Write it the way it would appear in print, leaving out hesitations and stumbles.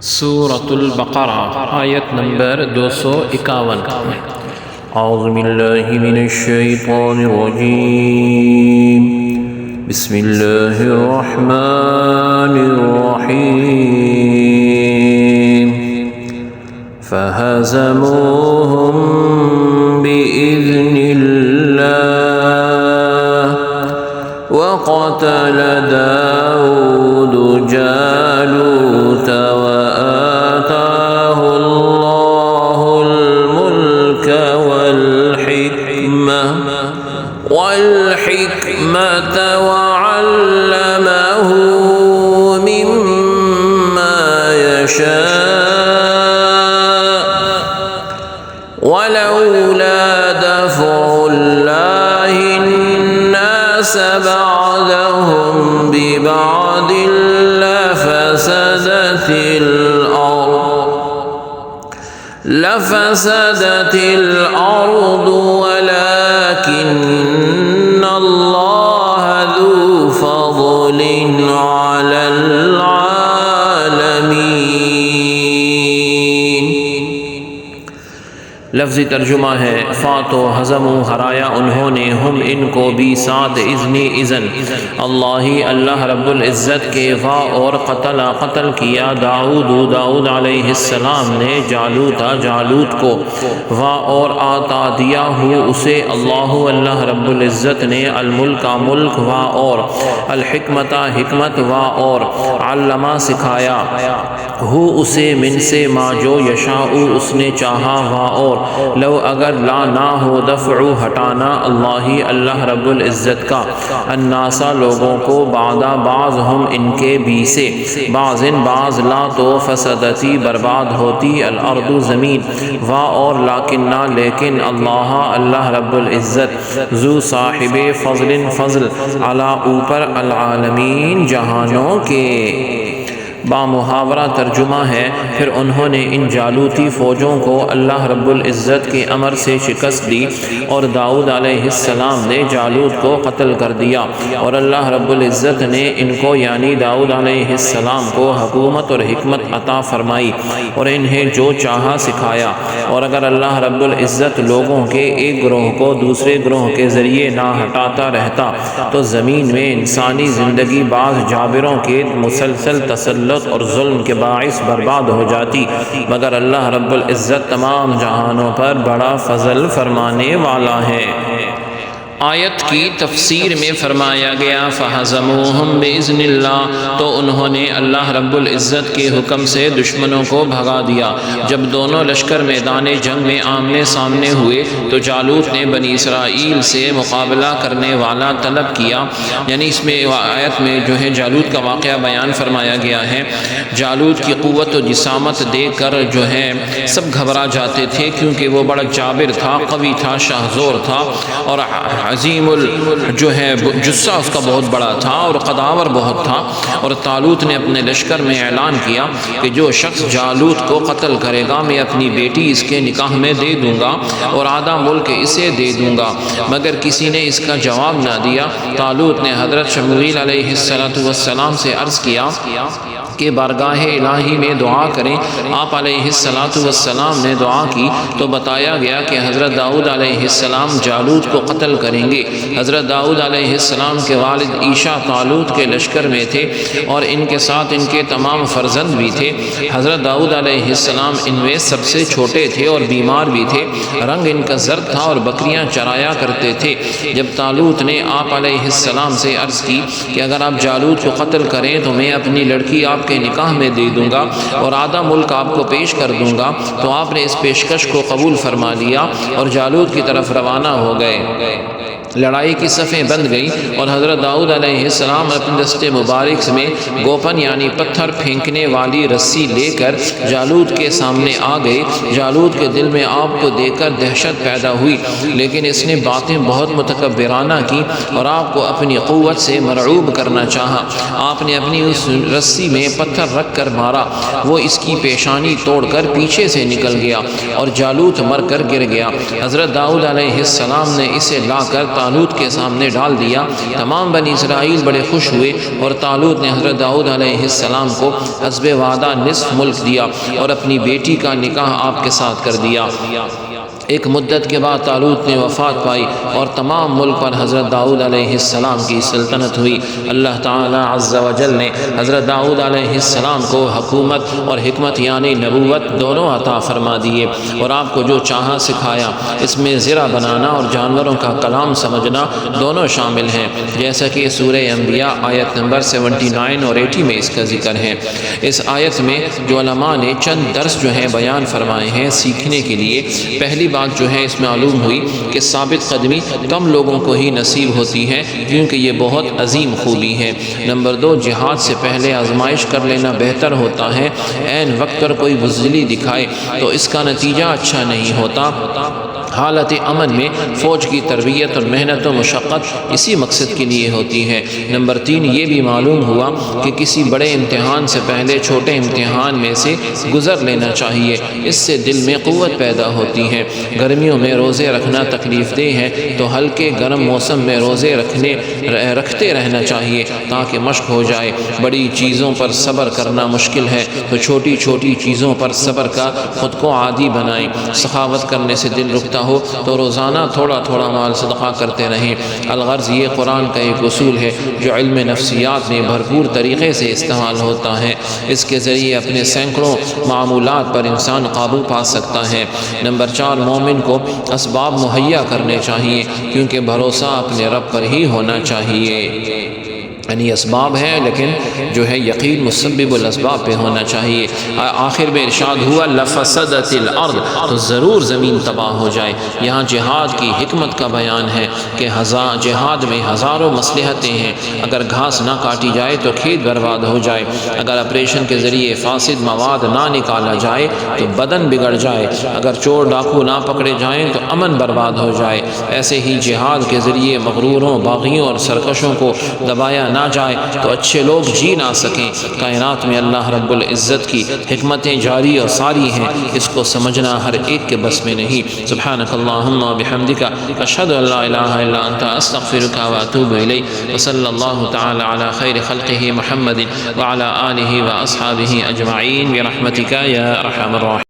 سورة البقرہ آیت نمبر 251۔ اعوذ باللہ من الشیطان الرجیم، بسم اللہ الرحمن الرحیم۔ فہزموہم بإذن اللہ وقتل داود جالوت وآتاه الله الملك والحكمة وعلمه مما يشاء ولولا دفع الله الناس بعضهم ببعض لفسدت الأرض ولكن الله ذو فضل على العالمين۔ لفظی ترجمہ ہے فاتو ہزمو ہرایا انہوں نے ہم ان کو بھی ساتھ اذن اللہ رب العزت کے اور قتل کیا داؤد علیہ السلام نے جالوت کو اور آتا دیا اسے اللہ رب العزت نے الملک اور حکمت اور علمہ سکھایا اسے من سے ما جو یشاء اس نے چاہا اور لو اگر لا نہ ہو دفع ہٹانا اللہ رب العزت کا الناسا لوگوں کو بعض ہم ان کے بھی سے بعض لا تو فسدتی برباد ہوتی الارض زمین اور لیکن اللہ رب العزت ذو صاحب فضل علی اوپر العالمین جہانوں کے۔ بامحاورہ ترجمہ ہے پھر انہوں نے ان جالوتی فوجوں کو اللہ رب العزت کے امر سے شکست دی اور داؤد علیہ السلام نے جالوت کو قتل کر دیا اور اللہ رب العزت نے ان کو یعنی داؤد علیہ السلام کو حکومت اور حکمت عطا فرمائی اور انہیں جو چاہا سکھایا۔ اور اگر اللہ رب العزت لوگوں کے ایک گروہ کو دوسرے گروہ کے ذریعے نہ ہٹاتا رہتا تو زمین میں انسانی زندگی بعض جابروں کے مسلسل تسلط اور ظلم کے باعث برباد ہو جاتی، مگر اللہ رب العزت تمام جہانوں پر بڑا فضل فرمانے والا ہے۔ آیت کی تفسیر میں فرمایا گیا فہزموہم بإذن اللہ، تو انہوں نے اللہ رب العزت کے حکم سے دشمنوں کو بھگا دیا۔ جب دونوں لشکر میدان جنگ میں آمنے سامنے ہوئے تو جالوت نے بنی اسرائیل سے مقابلہ کرنے والا طلب کیا، یعنی اس میں آیت میں جو ہے جالوت کا واقعہ بیان فرمایا گیا ہے۔ جالوت کی قوت و جسامت دیکھ کر جو ہے سب گھبرا جاتے تھے، کیونکہ وہ بڑا جابر تھا، قوی تھا، شاہزور تھا اور عظیم جو ہے جثہ اس کا بہت بڑا تھا اور قداور بہت تھا۔ اور طالوت نے اپنے لشکر میں اعلان کیا کہ جو شخص جالوت کو قتل کرے گا میں اپنی بیٹی اس کے نکاح میں دے دوں گا اور آدھا ملک اسے دے دوں گا، مگر کسی نے اس کا جواب نہ دیا۔ طالوت نے حضرت شموئیل علیہ السلام سے عرض کیا کہ بارگاہ الہی میں دعا کریں۔ آپ علیہ السلام نے دعا کی تو بتایا گیا کہ حضرت داؤد علیہ السلام جالوت کو قتل کریں گے۔ حضرت داؤد علیہ السلام کے والد عیشا طالوت کے لشکر میں تھے اور ان کے ساتھ ان کے تمام فرزند بھی تھے۔ حضرت داؤد علیہ السلام ان میں سب سے چھوٹے تھے اور بیمار بھی تھے، رنگ ان کا زرد تھا اور بکریاں چرایا کرتے تھے۔ جب طالوت نے آپ علیہ السلام سے عرض کی کہ اگر آپ جالوت کو قتل کریں تو میں اپنی لڑکی آپ کے نکاح میں دے دوں گا اور آدھا ملک آپ کو پیش کر دوں گا، تو آپ نے اس پیشکش کو قبول فرما لیا اور جالوت کی طرف روانہ ہو گئے۔ لڑائی کی صفیں بند گئی اور حضرت داؤد علیہ السلام اپنے دست مبارک میں گوپن یعنی پتھر پھینکنے والی رسی لے کر جالوت کے سامنے آ گئے۔ جالوت کے دل میں آپ کو دیکھ کر دہشت پیدا ہوئی، لیکن اس نے باتیں بہت متکبرانہ کی اور آپ کو اپنی قوت سے مرعوب کرنا چاہا۔ آپ نے اپنی اس رسی میں پتھر رکھ کر مارا، وہ اس کی پیشانی توڑ کر پیچھے سے نکل گیا اور جالوت مر کر گر گیا۔ حضرت داؤد علیہ السلام نے اسے لا کر طالوت کے سامنے ڈال دیا۔ تمام بنی اسرائیل بڑے خوش ہوئے اور طالوت نے حضرت داؤد علیہ السلام کو حسب وعدہ نصف ملک دیا اور اپنی بیٹی کا نکاح آپ کے ساتھ کر دیا۔ ایک مدت کے بعد طالوت نے وفات پائی اور تمام ملک پر حضرت داؤد علیہ السلام کی سلطنت ہوئی۔ اللہ تعالی عز و جل نے حضرت داؤد علیہ السلام کو حکومت اور حکمت یعنی نبوت دونوں عطا فرما دیے اور آپ کو جو چاہا سکھایا۔ اس میں زرع بنانا اور جانوروں کا کلام سمجھنا دونوں شامل ہیں، جیسا کہ سورہ انبیاء آیت نمبر 79 اور 80 میں اس کا ذکر ہے۔ اس آیت میں جو علماء نے چند درس جو ہیں بیان فرمائے ہیں سیکھنے کے لیے، پہلی بات جو ہے اس میں معلوم ہوئی کہ ثابت قدمی کم لوگوں کو ہی نصیب ہوتی ہے، کیونکہ یہ بہت عظیم خوبی ہے۔ نمبر 2، جہاد سے پہلے آزمائش کر لینا بہتر ہوتا ہے۔ عین وقت پر کوئی بزدلی دکھائے تو اس کا نتیجہ اچھا نہیں ہوتا۔ حالت امن میں فوج کی تربیت اور محنت و مشقت اسی مقصد کے لیے ہوتی ہے۔ نمبر 3، یہ بھی معلوم ہوا کہ کسی بڑے امتحان سے پہلے چھوٹے امتحان میں سے گزر لینا چاہیے، اس سے دل میں قوت پیدا ہوتی ہے۔ گرمیوں میں روزے رکھنا تکلیف دہ ہے تو ہلکے گرم موسم میں روزے رکھتے رہنا چاہیے تاکہ مشق ہو جائے۔ بڑی چیزوں پر صبر کرنا مشکل ہے تو چھوٹی چھوٹی چیزوں پر صبر کا خود کو عادی بنائیں۔ سخاوت کرنے سے دل رکتا ہو تو روزانہ تھوڑا تھوڑا مال صدقہ کرتے رہیں۔ الغرض یہ قرآن کا ایک اصول ہے جو علم نفسیات میں بھرپور طریقے سے استعمال ہوتا ہے۔ اس کے ذریعے اپنے سینکڑوں معمولات پر انسان قابو پا سکتا ہے۔ نمبر 4، مومن کو اسباب مہیا کرنے چاہیے، کیونکہ بھروسہ اپنے رب پر ہی ہونا چاہیے۔ یعنی اسباب ہے لیکن جو ہے یقین مسبب الاسباب پہ ہونا چاہیے۔ آخر میں ارشاد ہوا لفسدت الارض، تو ضرور زمین تباہ ہو جائے۔ یہاں جہاد کی حکمت کا بیان ہے کہ جہاد میں ہزاروں مصلحتیں ہیں۔ اگر گھاس نہ کاٹی جائے تو کھیت برباد ہو جائے، اگر آپریشن کے ذریعے فاسد مواد نہ نکالا جائے تو بدن بگڑ جائے، اگر چور ڈاکو نہ پکڑے جائیں تو امن برباد ہو جائے۔ ایسے ہی جہاد کے ذریعے مغروروں، باغیوں اور سرکشوں کو دبایا نہ جائے تو اچھے لوگ جی نہ سکیں۔ کائنات میں اللہ رب العزت کی حکمتیں جاری اور ساری ہیں، اس کو سمجھنا ہر ایک کے بس میں نہیں۔ سبحانک اللہم و بحمدک، اشہد ان لا الہ الا انت، استغفرک و اتوب الیک، وصلی اللہ تعالی علی خیر خلقہ محمد وعلی آلہ و اصحابہ اجمعین برحمتک یا ارحم الراحمین۔